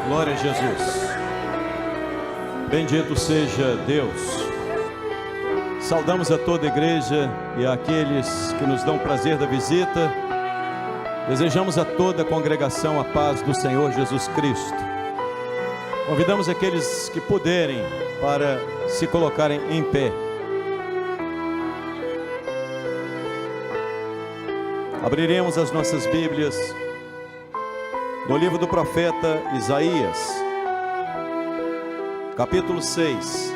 Glória a Jesus. Bendito seja Deus. Saudamos a toda a igreja e àqueles que nos dão prazer da visita. Desejamos a toda a congregação a paz do Senhor Jesus Cristo. Convidamos aqueles que puderem para se colocarem em pé. Abriremos as nossas Bíblias no livro do profeta Isaías, capítulo 6.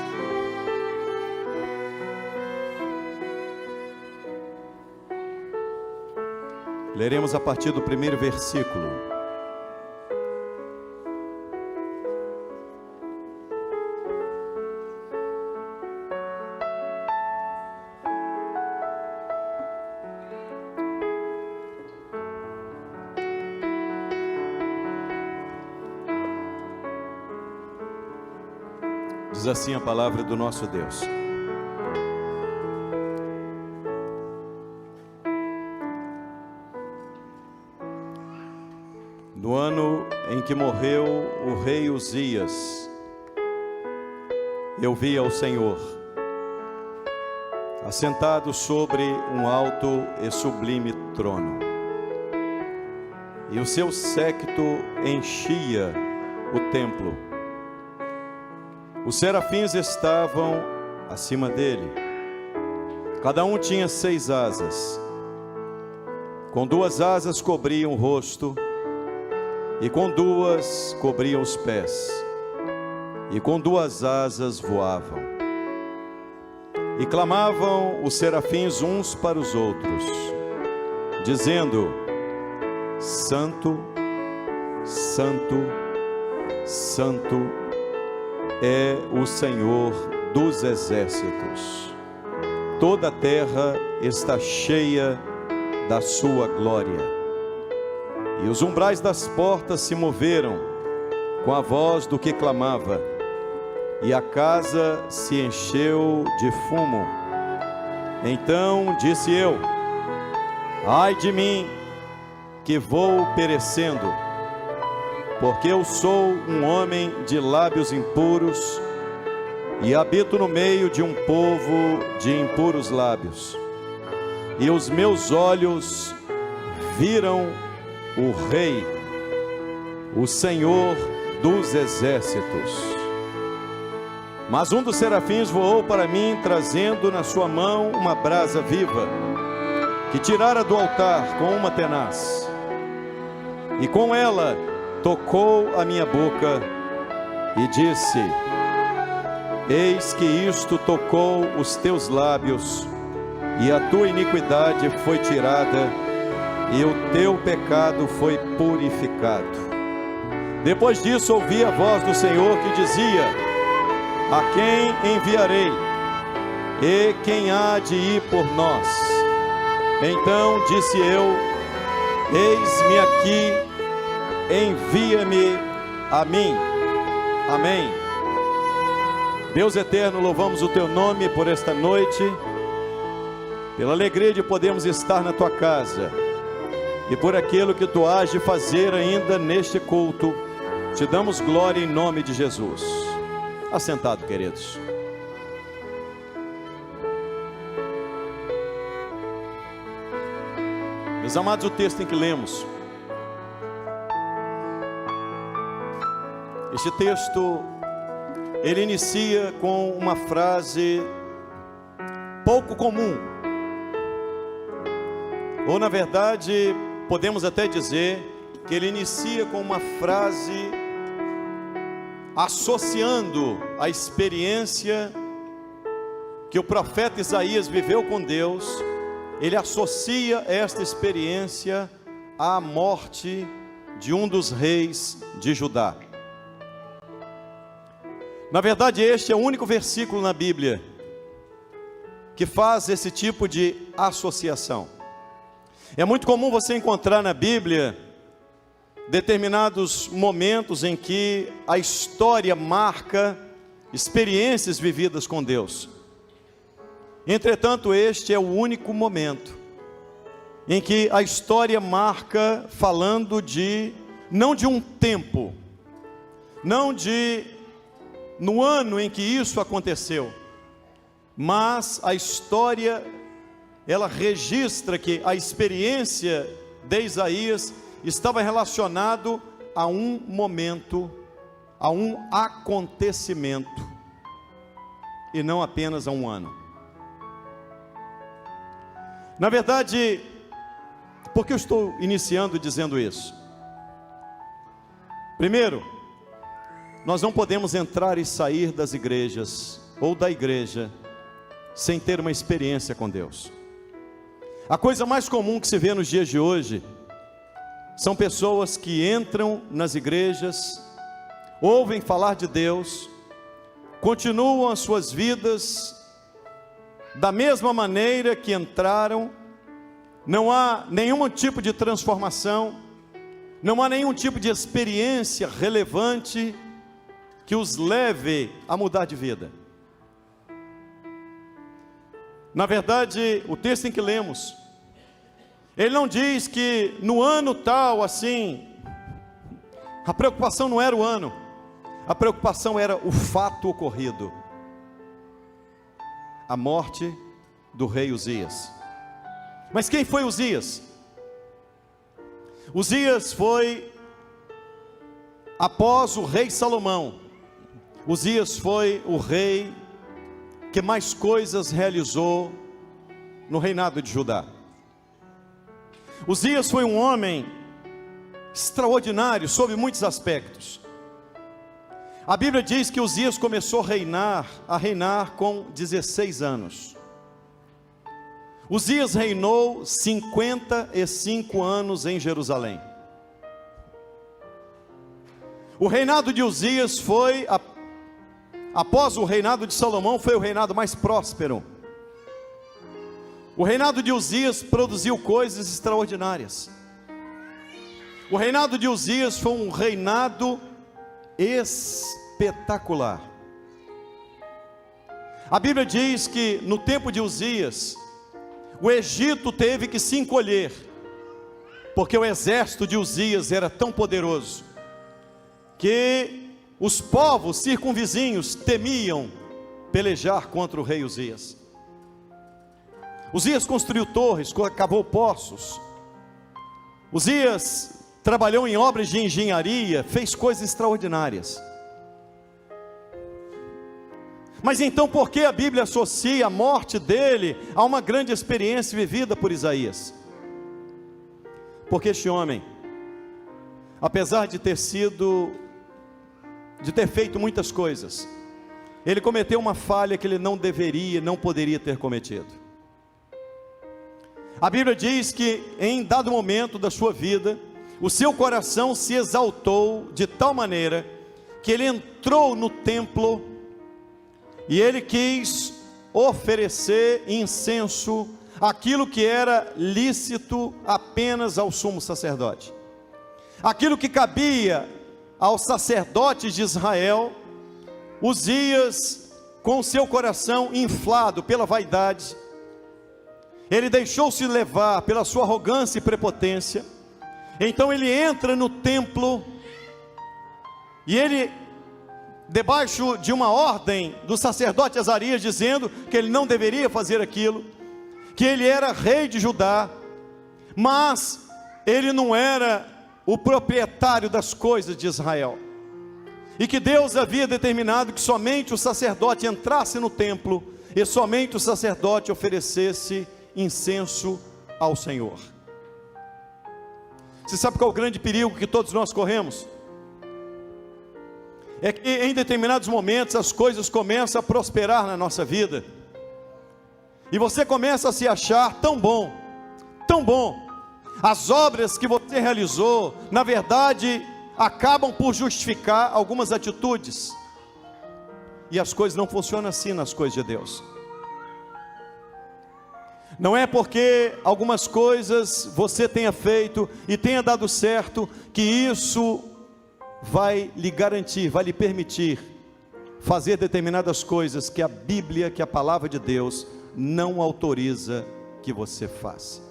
Leremos a partir do primeiro versículo. Diz assim a palavra do nosso Deus. No ano em que morreu o rei Uzias, eu vi ao Senhor, assentado sobre um alto e sublime trono, e o seu séquito enchia o templo. Os serafins estavam acima dele. Cada um tinha 6 asas. Com 2 asas cobriam o rosto, e com 2 cobriam os pés, e com 2 asas voavam. E clamavam os serafins uns para os outros, dizendo: Santo, Santo, Santo é o Senhor dos exércitos. Toda a terra está cheia da sua glória. E os umbrais das portas se moveram com a voz do que clamava, e a casa se encheu de fumo. Então disse eu: ai de mim, que vou perecendo, porque eu sou um homem de lábios impuros e habito no meio de um povo de impuros lábios. E os meus olhos viram o Rei, o Senhor dos exércitos. Mas um dos serafins voou para mim, trazendo na sua mão uma brasa viva, que tirara do altar com uma tenaz, e com ela tocou a minha boca e disse: eis que isto tocou os teus lábios, e a tua iniquidade foi tirada, e o teu pecado foi purificado. Depois disso ouvi a voz do Senhor que dizia: a quem enviarei? E quem há de ir por nós? Então disse eu: eis-me aqui, envia-me a mim. Amém. Deus eterno, louvamos o teu nome por esta noite, pela alegria de podermos estar na tua casa, e por aquilo que tu has de fazer ainda neste culto. Te damos glória em nome de Jesus. Assentado, queridos. Meus amados, o texto em que lemos, este texto, ele inicia com uma frase pouco comum, ou na verdade, podemos até dizer que ele inicia com uma frase associando a experiência que o profeta Isaías viveu com Deus. Ele associa esta experiência à morte de um dos reis de Judá. Na verdade, este é o único versículo na Bíblia que faz esse tipo de associação. É muito comum você encontrar na Bíblia determinados momentos em que a história marca experiências vividas com Deus. Entretanto, este é o único momento em que a história marca falando de, não de um tempo, não no ano em que isso aconteceu, mas a história, ela registra que a experiência de Isaías estava relacionado a um momento, a um acontecimento, e não apenas a um ano. Na verdade, por que eu estou iniciando dizendo isso? Primeiro, nós não podemos entrar e sair das igrejas, ou da igreja, sem ter uma experiência com Deus. A coisa mais comum que se vê nos dias de hoje, são pessoas que entram nas igrejas, ouvem falar de Deus, continuam as suas vidas da mesma maneira que entraram, não há nenhum tipo de transformação, não há nenhum tipo de experiência relevante que os leve a mudar de vida. Na verdade, o texto em que lemos, ele não diz que no ano tal, assim, a preocupação não era o ano, a preocupação era o fato ocorrido, a morte do rei Uzias. Mas quem foi Uzias? Uzias foi após o rei Salomão. Uzias foi o rei que mais coisas realizou no reinado de Judá. Uzias foi um homem extraordinário sob muitos aspectos. A Bíblia diz que Uzias começou a reinar com 16 anos. Uzias reinou 55 anos em Jerusalém. O reinado de Uzias foi, após o reinado de Salomão, foi o reinado mais próspero. O reinado de Uzias produziu coisas extraordinárias. O reinado de Uzias foi um reinado espetacular. A Bíblia diz que no tempo de Uzias, o Egito teve que se encolher, porque o exército de Uzias era tão poderoso, que os povos circunvizinhos temiam pelejar contra o rei Uzias. Uzias construiu torres, cavou poços. Uzias trabalhou em obras de engenharia, fez coisas extraordinárias. Mas então por que a Bíblia associa a morte dele a uma grande experiência vivida por Isaías? Porque este homem, apesar de ter feito muitas coisas, ele cometeu uma falha que ele não deveria, não poderia ter cometido. A Bíblia diz que em dado momento da sua vida, o seu coração se exaltou de tal maneira, que ele entrou no templo, e ele quis oferecer incenso, aquilo que era lícito apenas ao sumo sacerdote, aquilo que cabia aos sacerdotes de Israel. Uzias, com seu coração inflado pela vaidade, ele deixou-se levar pela sua arrogância e prepotência. Então ele entra no templo, e ele, debaixo de uma ordem do sacerdote Azarias, dizendo que ele não deveria fazer aquilo, que ele era rei de Judá, mas ele não era o proprietário das coisas de Israel, e que Deus havia determinado que somente o sacerdote entrasse no templo, e somente o sacerdote oferecesse incenso ao Senhor. Você sabe qual é o grande perigo que todos nós corremos? É que em determinados momentos as coisas começam a prosperar na nossa vida, e você começa a se achar tão bom, tão bom. As obras que você realizou, na verdade, acabam por justificar algumas atitudes, e as coisas não funcionam assim nas coisas de Deus. Não é porque algumas coisas você tenha feito e tenha dado certo, que isso vai lhe garantir, vai lhe permitir fazer determinadas coisas que a Bíblia, que a palavra de Deus não autoriza que você faça.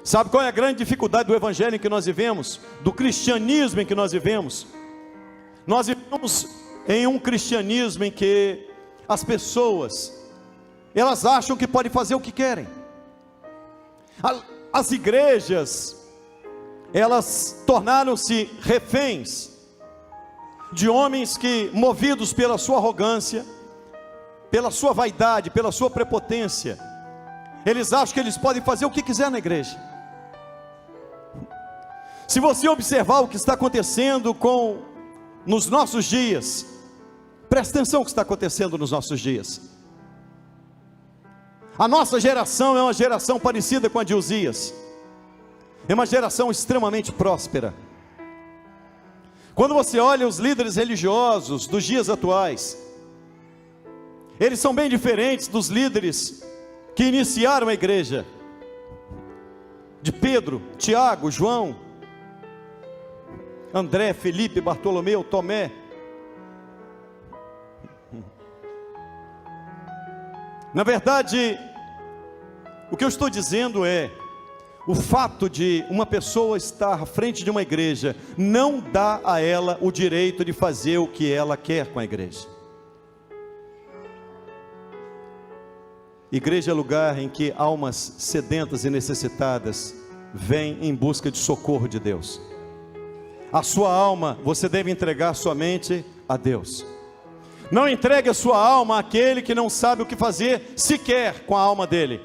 Sabe qual é a grande dificuldade do evangelho em que nós vivemos, do cristianismo em que nós vivemos? Nós vivemos em um cristianismo em que as pessoas, elas acham que podem fazer o que querem. As igrejas, elas tornaram-se reféns de homens que, movidos pela sua arrogância, pela sua vaidade, pela sua prepotência, eles acham que eles podem fazer o que quiser na igreja. Se você observar o que está acontecendo nos nossos dias, presta atenção no que está acontecendo nos nossos dias. A nossa geração é uma geração parecida com a de Uzias, é uma geração extremamente próspera. Quando você olha os líderes religiosos dos dias atuais, eles são bem diferentes dos líderes que iniciaram a igreja, de Pedro, Tiago, João, André, Felipe, Bartolomeu, Tomé. Na verdade, o que eu estou dizendo é, o fato de uma pessoa estar à frente de uma igreja, não dá a ela o direito de fazer o que ela quer com a igreja. Igreja é lugar em que almas sedentas e necessitadas vêm em busca de socorro de Deus. A sua alma você deve entregar somente a Deus. Não entregue a sua alma àquele que não sabe o que fazer sequer com a alma dele.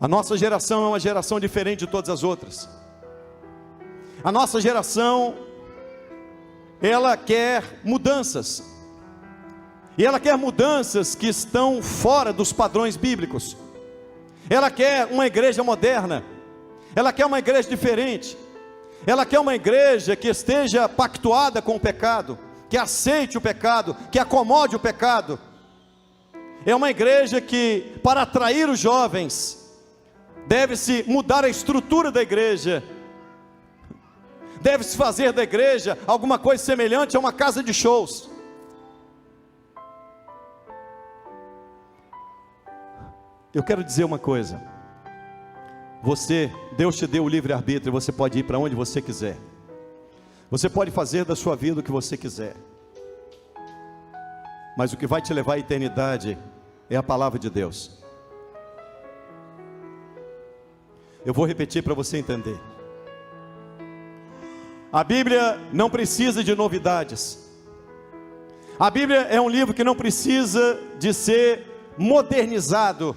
A nossa geração é uma geração diferente de todas as outras. A nossa geração, ela quer mudanças. E ela quer mudanças que estão fora dos padrões bíblicos. Ela quer uma igreja moderna. Ela quer uma igreja diferente. Ela quer uma igreja que esteja pactuada com o pecado, que aceite o pecado, que acomode o pecado. É uma igreja que, para atrair os jovens, deve-se mudar a estrutura da igreja. Deve-se fazer da igreja alguma coisa semelhante a uma casa de shows. Eu quero dizer uma coisa. Deus te deu o livre-arbítrio, você pode ir para onde você quiser. Você pode fazer da sua vida o que você quiser. Mas o que vai te levar à eternidade é a palavra de Deus. Eu vou repetir para você entender. A Bíblia não precisa de novidades. A Bíblia é um livro que não precisa de ser modernizado,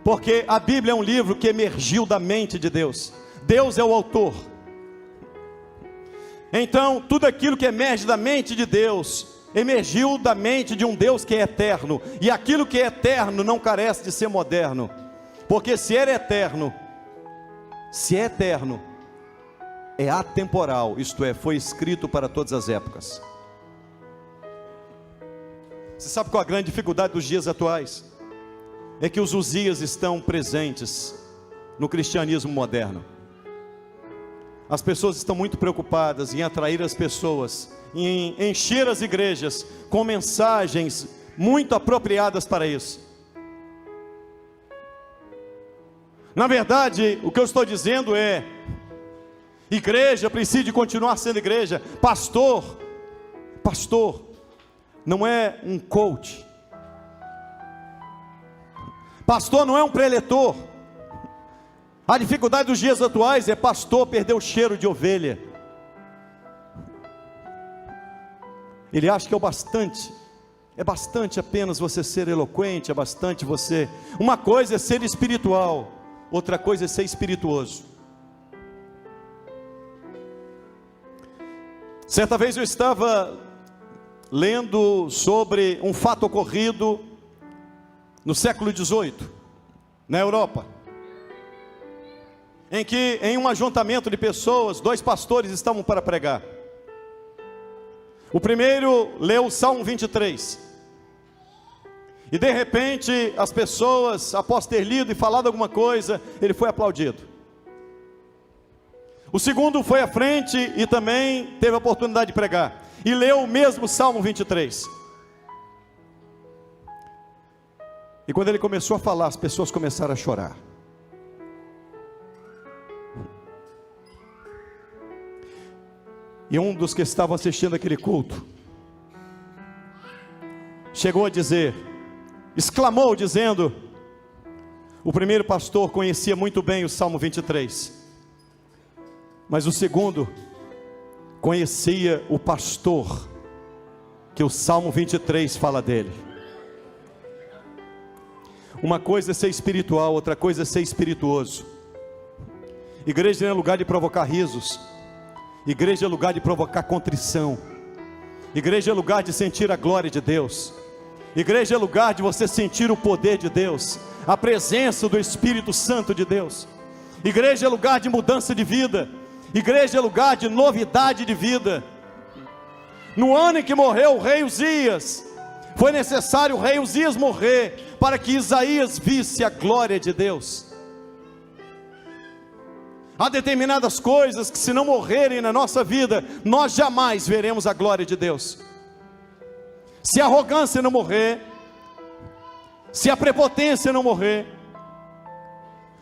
porque a Bíblia é um livro que emergiu da mente de Deus. Deus é o autor. Então, tudo aquilo que emerge da mente de Deus, emergiu da mente de um Deus que é eterno. E aquilo que é eterno não carece de ser moderno. Porque se é eterno, é atemporal, isto é, foi escrito para todas as épocas. Você sabe qual a grande dificuldade dos dias atuais? É que os Uzias estão presentes no cristianismo moderno. As pessoas estão muito preocupadas em atrair as pessoas, em encher as igrejas com mensagens muito apropriadas para isso. Na verdade, o que eu estou dizendo é: igreja precisa de continuar sendo igreja. Pastor não é um coach. Pastor não é um preletor. A dificuldade dos dias atuais é pastor perder o cheiro de ovelha. Ele acha que é bastante apenas você ser eloquente, é bastante você. Uma coisa é ser espiritual, outra coisa é ser espirituoso. Certa vez eu estava lendo sobre um fato ocorrido no século XVIII, na Europa, em que em um ajuntamento de pessoas, 2 pastores estavam para pregar. O primeiro leu o Salmo 23, e de repente as pessoas, após ter lido e falado alguma coisa, ele foi aplaudido. O segundo foi à frente e também teve a oportunidade de pregar, e leu o mesmo Salmo 23. E quando ele começou a falar, as pessoas começaram a chorar. E um dos que estavam assistindo aquele culto chegou a dizer, exclamou dizendo: o primeiro pastor conhecia muito bem o Salmo 23, mas o segundo conhecia o pastor que o Salmo 23 fala dele. Uma coisa é ser espiritual, outra coisa é ser espirituoso. Igreja não é lugar de provocar risos, igreja é lugar de provocar contrição, igreja é lugar de sentir a glória de Deus, igreja é lugar de você sentir o poder de Deus, a presença do Espírito Santo de Deus. Igreja é lugar de mudança de vida, igreja é lugar de novidade de vida. No ano em que morreu o rei Uzias, foi necessário o rei Uzias morrer para que Isaías visse a glória de Deus. Há determinadas coisas que, se não morrerem na nossa vida, nós jamais veremos a glória de Deus. Se a arrogância não morrer, se a prepotência não morrer,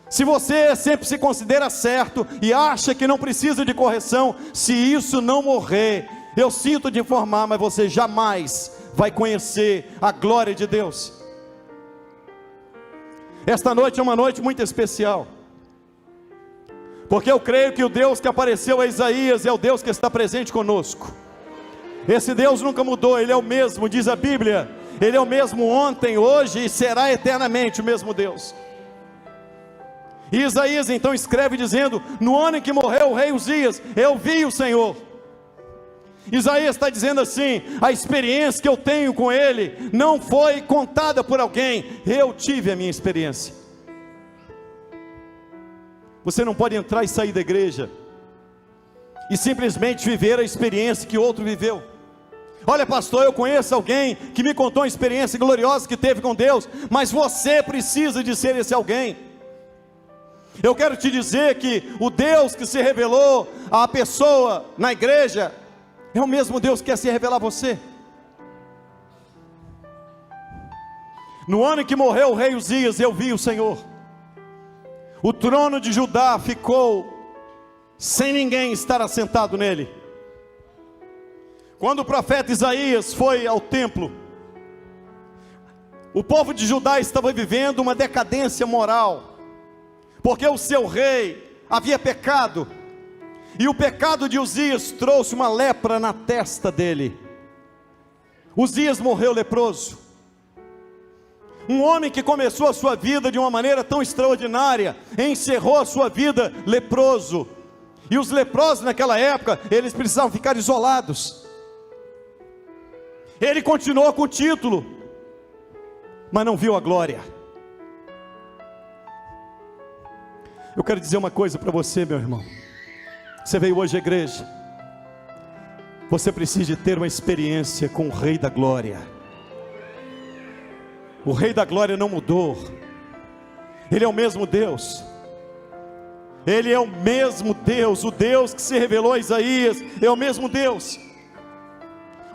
se você sempre se considera certo e acha que não precisa de correção, se isso não morrer, eu sinto de informar, mas você jamais vai conhecer a glória de Deus. Esta noite é uma noite muito especial, porque eu creio que o Deus que apareceu a Isaías é o Deus que está presente conosco. Esse Deus nunca mudou, Ele é o mesmo, diz a Bíblia, Ele é o mesmo ontem, hoje e será eternamente o mesmo Deus. E Isaías então escreve dizendo: no ano em que morreu o rei Uzias, eu vi o Senhor. Isaías está dizendo assim: a experiência que eu tenho com Ele não foi contada por alguém, eu tive a minha experiência. Você não pode entrar e sair da igreja e simplesmente viver a experiência que outro viveu. Olha, pastor, eu conheço alguém que me contou uma experiência gloriosa que teve com Deus, mas você precisa de ser esse alguém. Eu quero te dizer que o Deus que se revelou à pessoa na igreja é o mesmo Deus que quer se revelar a você. No ano em que morreu o rei Uzias, eu vi o Senhor. O trono de Judá ficou sem ninguém estar assentado nele. Quando o profeta Isaías foi ao templo, o povo de Judá estava vivendo uma decadência moral, porque o seu rei havia pecado, e o pecado de Uzias trouxe uma lepra na testa dele. Uzias morreu leproso. Um homem que começou a sua vida de uma maneira tão extraordinária, encerrou a sua vida leproso. E os leprosos naquela época, eles precisavam ficar isolados. Ele continuou com o título, mas não viu a glória. Eu quero dizer uma coisa para você, meu irmão. Você veio hoje à igreja, você precisa ter uma experiência com o Rei da Glória. O Rei da Glória não mudou, Ele é o mesmo Deus. Ele é o mesmo Deus, o Deus que se revelou a Isaías, é o mesmo Deus.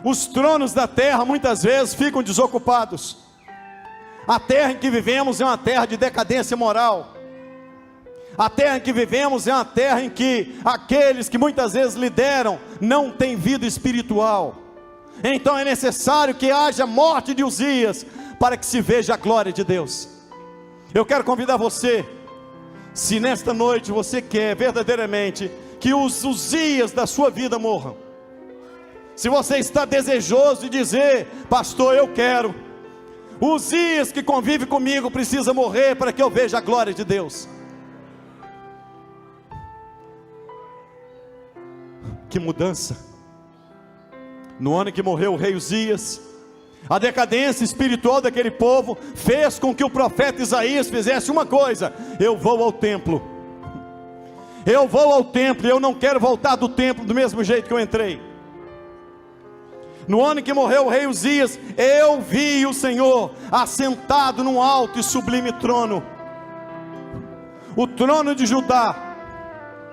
Os tronos da terra muitas vezes ficam desocupados. A terra em que vivemos é uma terra de decadência moral. A terra em que vivemos é uma terra em que aqueles que muitas vezes lideram não têm vida espiritual. Então é necessário que haja morte de Uzias para que se veja a glória de Deus. Eu quero convidar você, se nesta noite você quer verdadeiramente que os Uzias da sua vida morram, se você está desejoso de dizer: pastor, eu quero, o Uzias que convive comigo precisa morrer para que eu veja a glória de Deus. Que mudança! No ano em que morreu o rei Uzias, a decadência espiritual daquele povo fez com que o profeta Isaías fizesse uma coisa: eu vou ao templo, eu vou ao templo, e eu não quero voltar do templo do mesmo jeito que eu entrei. No ano em que morreu o rei Uzias, eu vi o Senhor assentado num alto e sublime trono. O trono de Judá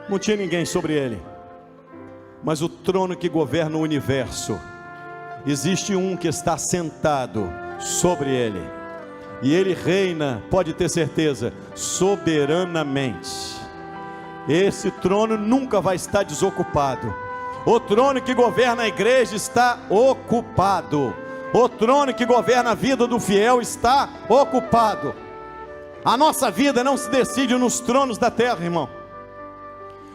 não tinha ninguém sobre ele, mas o trono que governa o universo, existe um que está sentado sobre ele, e ele reina, pode ter certeza, soberanamente. Esse trono nunca vai estar desocupado. O trono que governa a igreja está ocupado. O trono que governa a vida do fiel está ocupado. A nossa vida não se decide nos tronos da terra, irmão.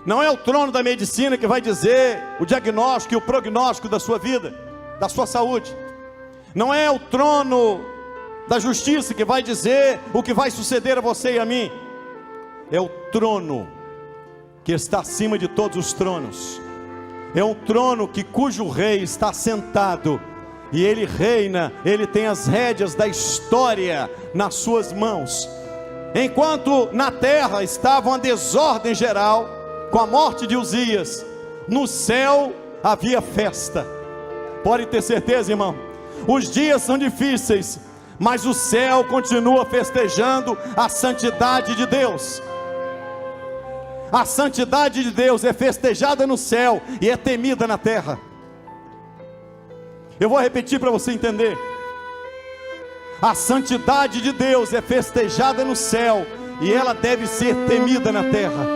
Não é o trono da medicina que vai dizer o diagnóstico e o prognóstico da sua vida, da sua saúde. Não é o trono da justiça que vai dizer o que vai suceder a você e a mim. É o trono que está acima de todos os tronos. É um trono cujo rei está sentado, e ele reina, ele tem as rédeas da história nas suas mãos. Enquanto na terra estava uma desordem geral, com a morte de Uzias, no céu havia festa. Pode ter certeza, irmão, os dias são difíceis, mas o céu continua festejando a santidade de Deus. A santidade de Deus é festejada no céu e é temida na terra. Eu vou repetir para você entender. A santidade de Deus é festejada no céu e ela deve ser temida na terra.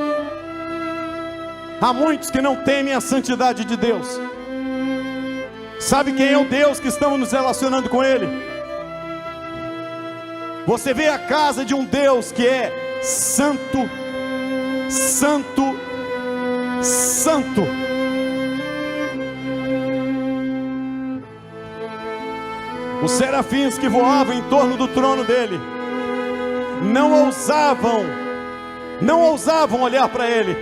Há muitos que não temem a santidade de Deus. Sabe quem é o Deus que estamos nos relacionando com Ele? Você vê a casa de um Deus que é santo, santo, santo. Os serafins que voavam em torno do trono dele não ousavam olhar para ele.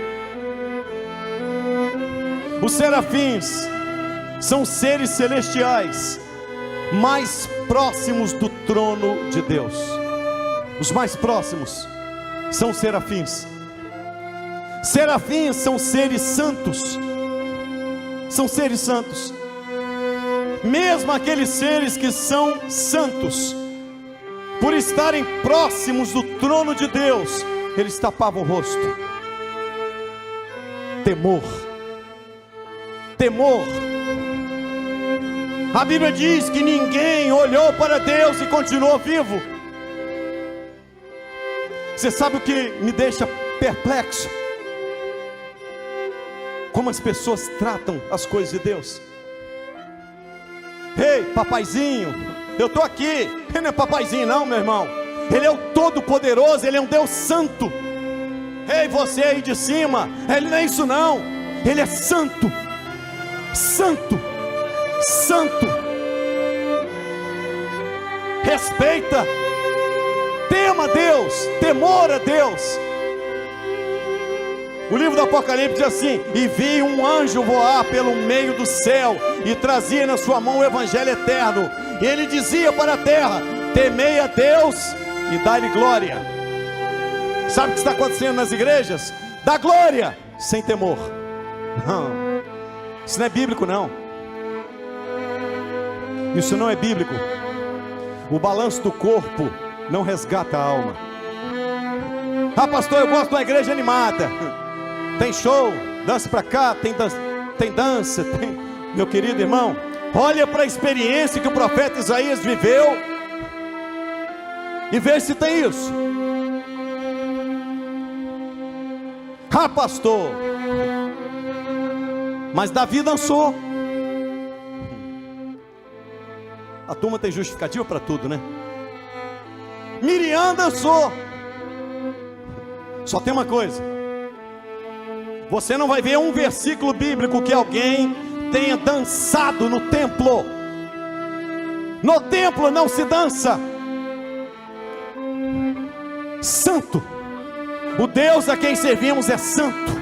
Os serafins são seres celestiais mais próximos do trono de Deus. Os mais próximos são os serafins. Serafins são seres santos. São seres santos. Mesmo aqueles seres que são santos, por estarem próximos do trono de Deus, eles tapavam o rosto. Temor. Temor. A Bíblia diz que ninguém olhou para Deus e continuou vivo. Você sabe o que me deixa perplexo? Como as pessoas tratam as coisas de Deus. Ei, papaizinho, eu estou aqui. Ele não é papaizinho não, meu irmão. Ele é o Todo-Poderoso, Ele é um Deus santo. Ei, você aí de cima, Ele não é isso não. Ele é santo. Santo. Santo. Respeita. Tema Deus. Temor a Deus. O livro do Apocalipse diz assim: e vi um anjo voar pelo meio do céu, e trazia na sua mão o evangelho eterno, e ele dizia para a terra: temei a Deus e dá-lhe glória. Sabe o que está acontecendo nas igrejas? Dá glória sem temor. Não, isso não é bíblico não. Isso não é bíblico. O balanço do corpo não resgata a alma. Ah, pastor, eu gosto de uma igreja animada. Tem show, dança para cá, tem dança, tem... Meu querido irmão, olha para a experiência que o profeta Isaías viveu e vê se tem isso. Ah, pastor, mas Davi dançou. A turma tem justificativa para tudo, né? Miriam dançou. Só tem uma coisa: você não vai ver um versículo bíblico que alguém tenha dançado no templo. No templo não se dança. Santo. O Deus a quem servimos é santo.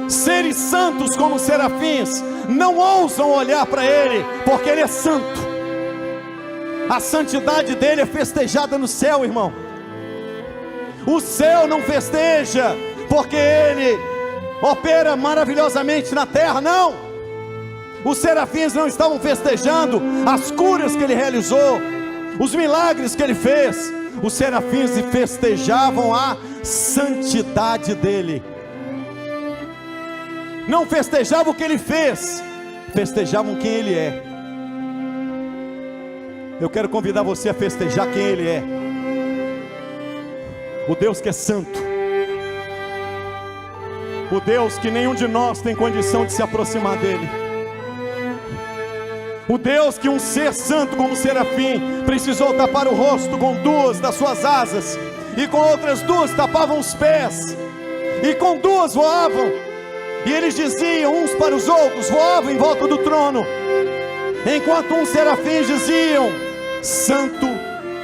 Seres santos como serafins não ousam olhar para Ele, porque Ele é santo. A santidade dEle é festejada no céu, irmão. O céu não festeja porque Ele opera maravilhosamente na terra, não. Os serafins não estavam festejando as curas que Ele realizou, os milagres que Ele fez. Os serafins festejavam a santidade dEle. Não festejavam o que Ele fez, festejavam quem Ele é. Eu quero convidar você a festejar quem Ele é. O Deus que é santo. O Deus que nenhum de nós tem condição de se aproximar dele. O Deus que um ser santo como serafim precisou tapar o rosto com duas das suas asas, e com outras duas tapavam os pés, e com duas voavam, e eles diziam uns para os outros, voavam em volta do trono, enquanto uns serafins diziam: Santo,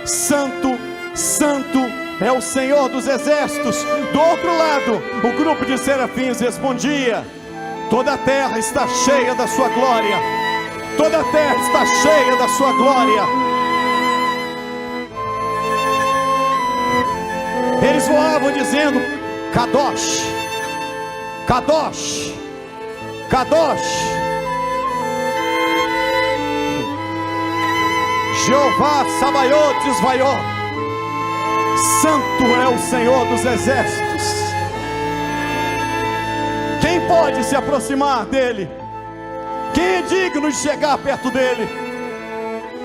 Santo, Santo é o Senhor dos exércitos. Do outro lado, o grupo de serafins respondia: toda a terra está cheia da sua glória, toda a terra está cheia da sua glória. Eles voavam dizendo: Kadosh, Kadosh, Kadosh, Jeová Sabaoth Zvaiot, Santo é o Senhor dos exércitos. Quem pode se aproximar dele? Quem é digno de chegar perto dele?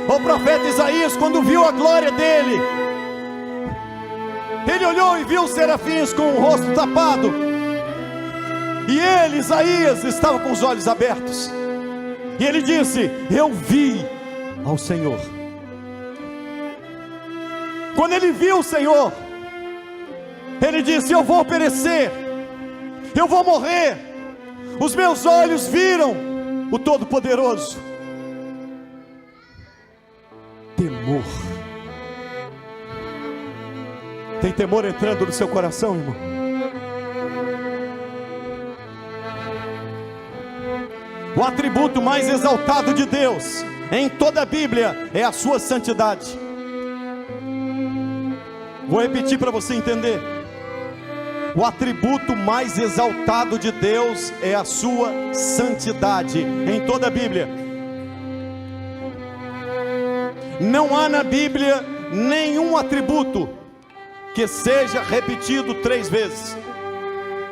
O profeta Isaías, quando viu a glória dele, ele olhou e viu os serafins com o rosto tapado, e ele, Isaías, estava com os olhos abertos, e ele disse: eu vi ao Senhor. Quando ele viu o Senhor, ele disse: eu vou perecer, eu vou morrer. Os meus olhos viram o Todo-Poderoso. Temor. Tem temor entrando no seu coração, irmão? O atributo mais exaltado de Deus em toda a Bíblia é a sua santidade. Vou repetir para você entender. O atributo mais exaltado de Deus é a sua santidade em toda a Bíblia. Não há na Bíblia nenhum atributo que seja repetido 3 vezes.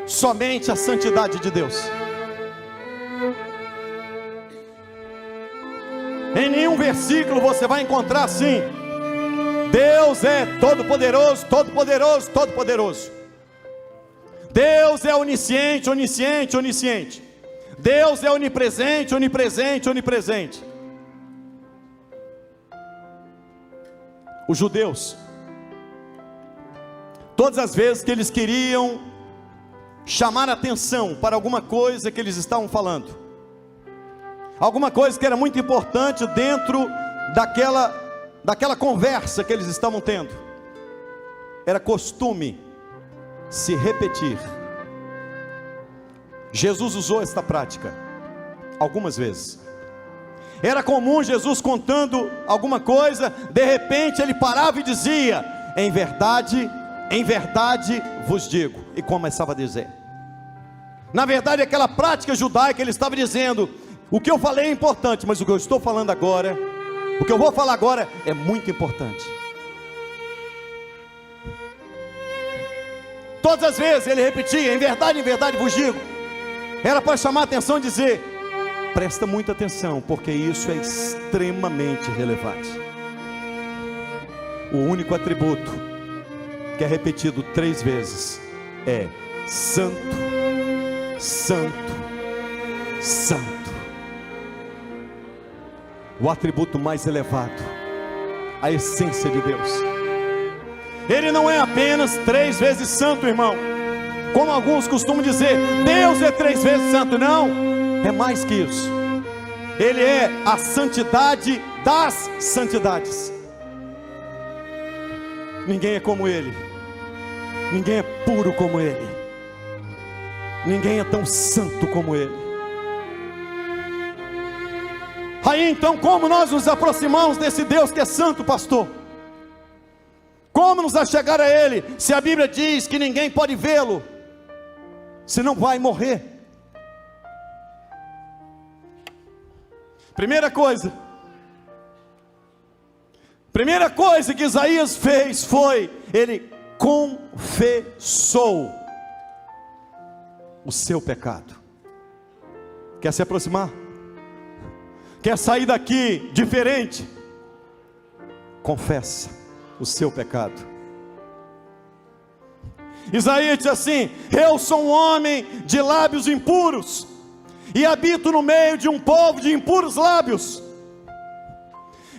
Somente a santidade de Deus. Em nenhum versículo você vai encontrar assim: Deus é todo-poderoso, todo-poderoso, todo-poderoso. Deus é onisciente, onisciente, onisciente. Deus é onipresente, onipresente, onipresente. Os judeus, todas as vezes que eles queriam chamar atenção para alguma coisa que eles estavam falando, alguma coisa que era muito importante dentro daquela conversa que eles estavam tendo, era costume se repetir. Jesus usou esta prática algumas vezes. Era comum Jesus contando alguma coisa, de repente ele parava e dizia: em verdade vos digo, e começava a dizer. Na verdade, aquela prática judaica, ele estava dizendo: o que eu falei é importante, mas o que eu estou falando agora, o que eu vou falar agora é muito importante. Todas as vezes ele repetia: em verdade vos digo. Era para chamar a atenção e dizer: presta muita atenção, porque isso é extremamente relevante. O único atributo que é repetido 3 vezes é santo, santo, santo. O atributo mais elevado, a essência de Deus. Ele não é apenas 3 vezes santo, irmão, como alguns costumam dizer: Deus é 3 vezes santo. Não, é mais que isso. Ele é a santidade das santidades. Ninguém é como Ele, ninguém é puro como Ele, ninguém é tão santo como Ele. Aí então, como nós nos aproximamos desse Deus que é santo, pastor? Como nos achegar a Ele, se a Bíblia diz que ninguém pode vê-lo, senão vai morrer? Primeira coisa que Isaías fez foi: ele confessou o seu pecado. Quer se aproximar? Quer sair daqui diferente? Confessa o seu pecado. Isaías diz assim: eu sou um homem de lábios impuros, e habito no meio de um povo de impuros lábios.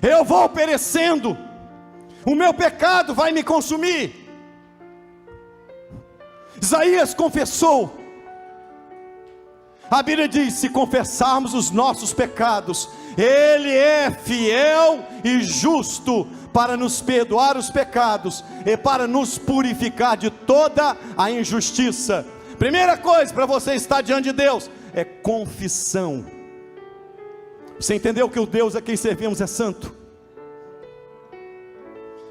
Eu vou perecendo, o meu pecado vai me consumir. Isaías confessou. A Bíblia diz: se confessarmos os nossos pecados, Ele é fiel e justo para nos perdoar os pecados e para nos purificar de toda a injustiça. Primeira coisa para você estar diante de Deus é confissão. Você entendeu que o Deus a quem servimos é santo?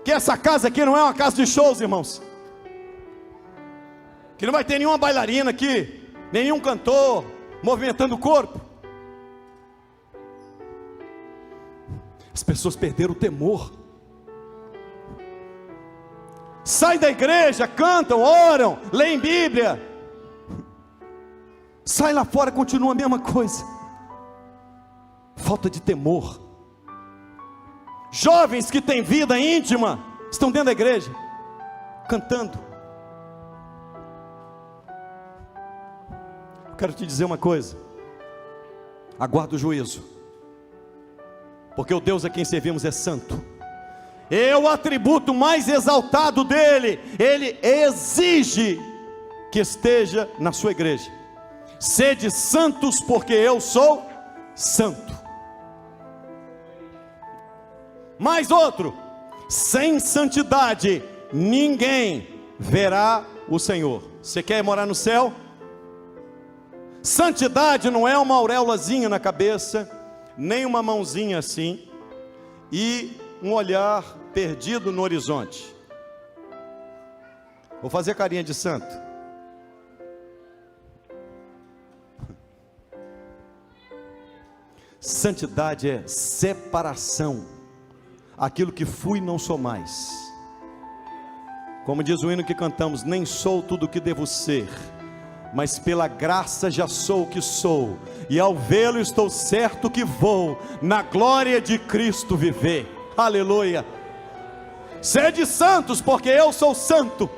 Que essa casa aqui não é uma casa de shows, irmãos. Que não vai ter nenhuma bailarina aqui, nenhum cantor movimentando o corpo. As pessoas perderam o temor. Saem da igreja, cantam, oram, leem Bíblia. Sai lá fora, continua a mesma coisa. Falta de temor. Jovens que têm vida íntima estão dentro da igreja, cantando. Eu quero te dizer uma coisa: aguarda o juízo, porque o Deus a quem servimos é santo. É o atributo mais exaltado dele. Ele exige que esteja na sua igreja. Sede santos, porque eu sou santo. Mais outro: sem santidade ninguém verá o Senhor. Você quer morar no céu? Santidade não é uma auréolazinha na cabeça, nem uma mãozinha assim, e um olhar perdido no horizonte. Vou fazer carinha de santo. Santidade é separação. Aquilo que fui não sou mais. Como diz o hino que cantamos: nem sou tudo o que devo ser, mas pela graça já sou o que sou, e ao vê-lo estou certo que vou na glória de Cristo viver. Aleluia. Sede santos, porque eu sou santo.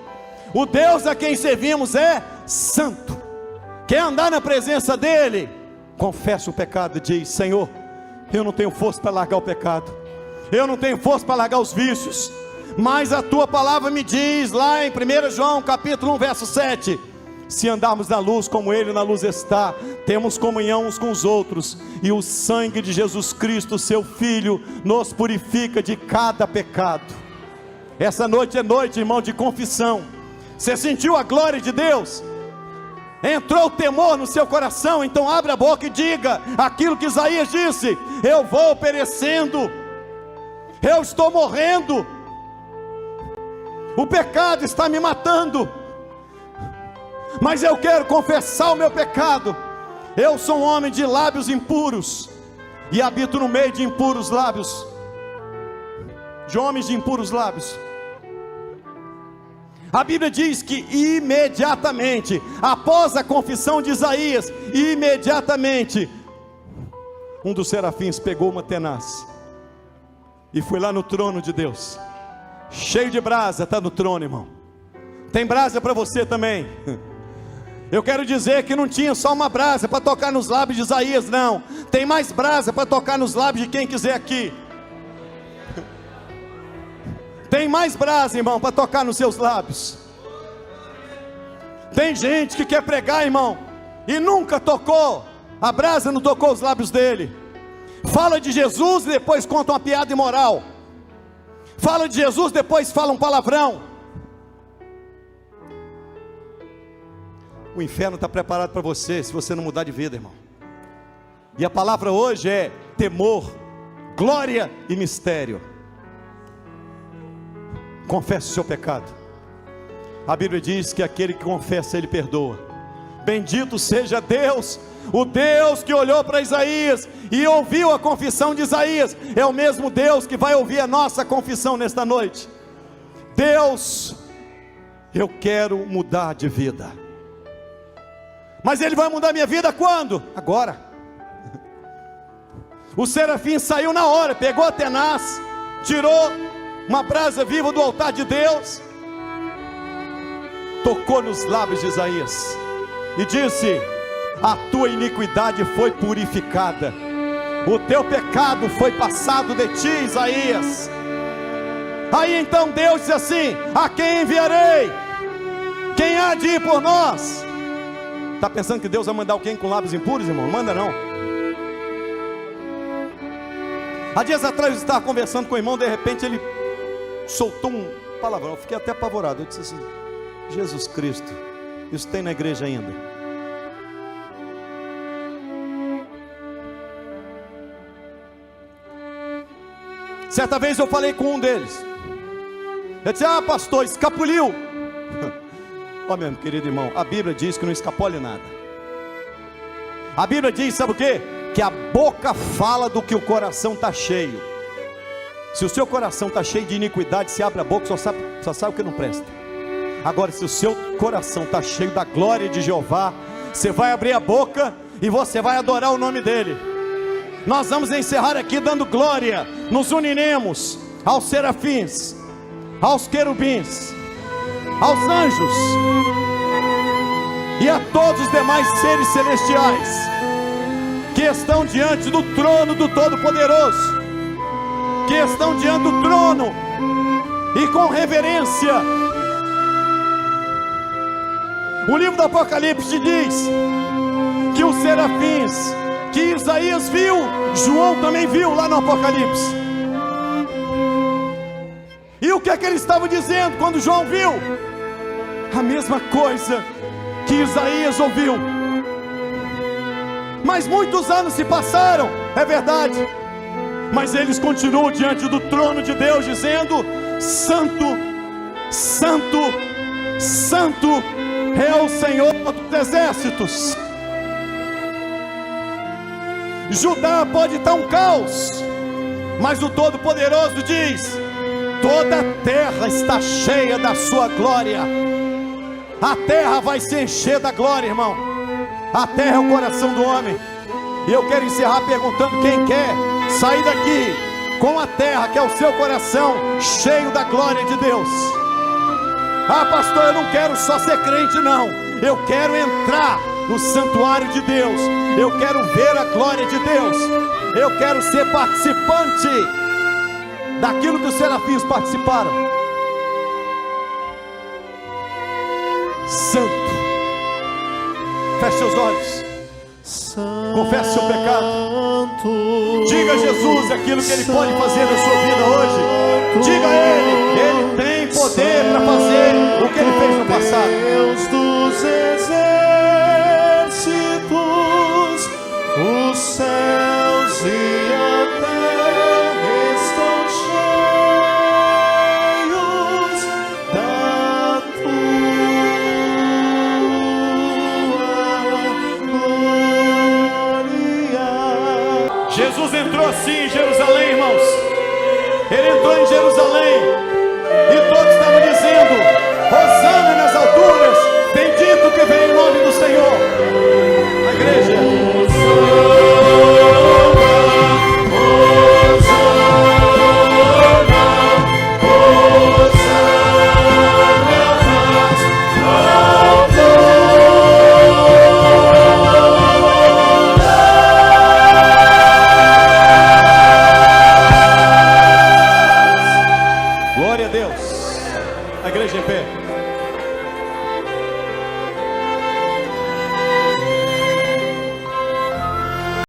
O Deus a quem servimos é santo. Quer andar na presença dele? Confessa o pecado e diz: Senhor, eu não tenho força para largar o pecado, eu não tenho força para largar os vícios, mas a tua palavra me diz lá em 1 João capítulo 1 verso 7: se andarmos na luz como ele na luz está, temos comunhão uns com os outros, e o sangue de Jesus Cristo, seu Filho, nos purifica de cada pecado. Essa noite é noite, irmão, de confissão. Você sentiu a glória de Deus? Entrou o temor no seu coração? Então abre a boca e diga aquilo que Isaías disse: eu vou perecendo, eu estou morrendo, o pecado está me matando, mas eu quero confessar o meu pecado. Eu sou um homem de lábios impuros, e habito no meio de impuros lábios, de homens de impuros lábios. A Bíblia diz que imediatamente, após a confissão de Isaías, imediatamente, um dos serafins pegou uma tenaz e foi lá no trono de Deus, cheio de brasa. Está no trono, irmão. Tem brasa para você também. Eu quero dizer que não tinha só uma brasa para tocar nos lábios de Isaías, não. Tem mais brasa para tocar nos lábios de quem quiser aqui. Tem mais brasa, irmão, para tocar nos seus lábios. Tem gente que quer pregar, irmão, e nunca tocou, a brasa não tocou os lábios dele. Fala de Jesus e depois conta uma piada imoral. Fala de Jesus, depois fala um palavrão. O inferno está preparado para você, se você não mudar de vida, irmão. E a palavra hoje é temor, glória e mistério. Confesse o seu pecado. A Bíblia diz que aquele que confessa, ele perdoa. Bendito seja Deus, o Deus que olhou para Isaías e ouviu a confissão de Isaías, é o mesmo Deus que vai ouvir a nossa confissão nesta noite. Deus, eu quero mudar de vida. Mas ele vai mudar minha vida quando? Agora. O serafim saiu na hora, pegou a tenaz, tirou uma brasa viva do altar de Deus, tocou nos lábios de Isaías e disse: a tua iniquidade foi purificada, o teu pecado foi passado de ti, Isaías. Aí então Deus disse assim: a quem enviarei? Quem há de ir por nós? Está pensando que Deus vai mandar alguém com lábios impuros, irmão? Não manda não. Há dias atrás eu estava conversando com o irmão, de repente ele soltou um palavrão, eu fiquei até apavorado. Eu disse assim: Jesus Cristo, isso tem na igreja ainda? Certa vez eu falei com um deles, eu disse: ah, pastor, escapuliu. Ó, meu querido irmão, a Bíblia diz que não escapole nada. A Bíblia diz, sabe o quê? Que a boca fala do que o coração está cheio. Se o seu coração está cheio de iniquidade, se abre a boca, só sabe o que não presta. Agora, se o seu coração está cheio da glória de Jeová, você vai abrir a boca e você vai adorar o nome dEle. Nós vamos encerrar aqui dando glória. Nos uniremos aos serafins, aos querubins, aos anjos e a todos os demais seres celestiais que estão diante do trono do Todo-Poderoso, que estão diante do trono e com reverência. O livro do Apocalipse diz que os serafins que Isaías viu, João também viu lá no Apocalipse. E o que é que ele estava dizendo quando João viu? A mesma coisa que Isaías ouviu. Mas muitos anos se passaram, é verdade, mas eles continuam diante do trono de Deus dizendo: Santo, Santo, Santo é o Senhor dos exércitos. Judá pode estar um caos, mas o Todo-Poderoso diz: toda a terra está cheia da sua glória. A terra vai se encher da glória, irmão. A terra é o coração do homem. E eu quero encerrar perguntando: quem quer sair daqui com a terra, que é o seu coração, cheio da glória de Deus? Ah, pastor, eu não quero só ser crente, não. Eu quero entrar no santuário de Deus. Eu quero ver a glória de Deus. Eu quero ser participante daquilo que os serafins participaram. Santo. Feche seus olhos. Confesse seu pecado. Diga a Jesus aquilo que Ele pode fazer na sua vida hoje. Diga a Ele. Ele tem poder para fazer o que Ele fez no passado. Deus dos exércitos, os céus e a terra estão cheios da tua glória. Jesus entrou assim em Jerusalém, irmãos. Ele entrou em Jerusalém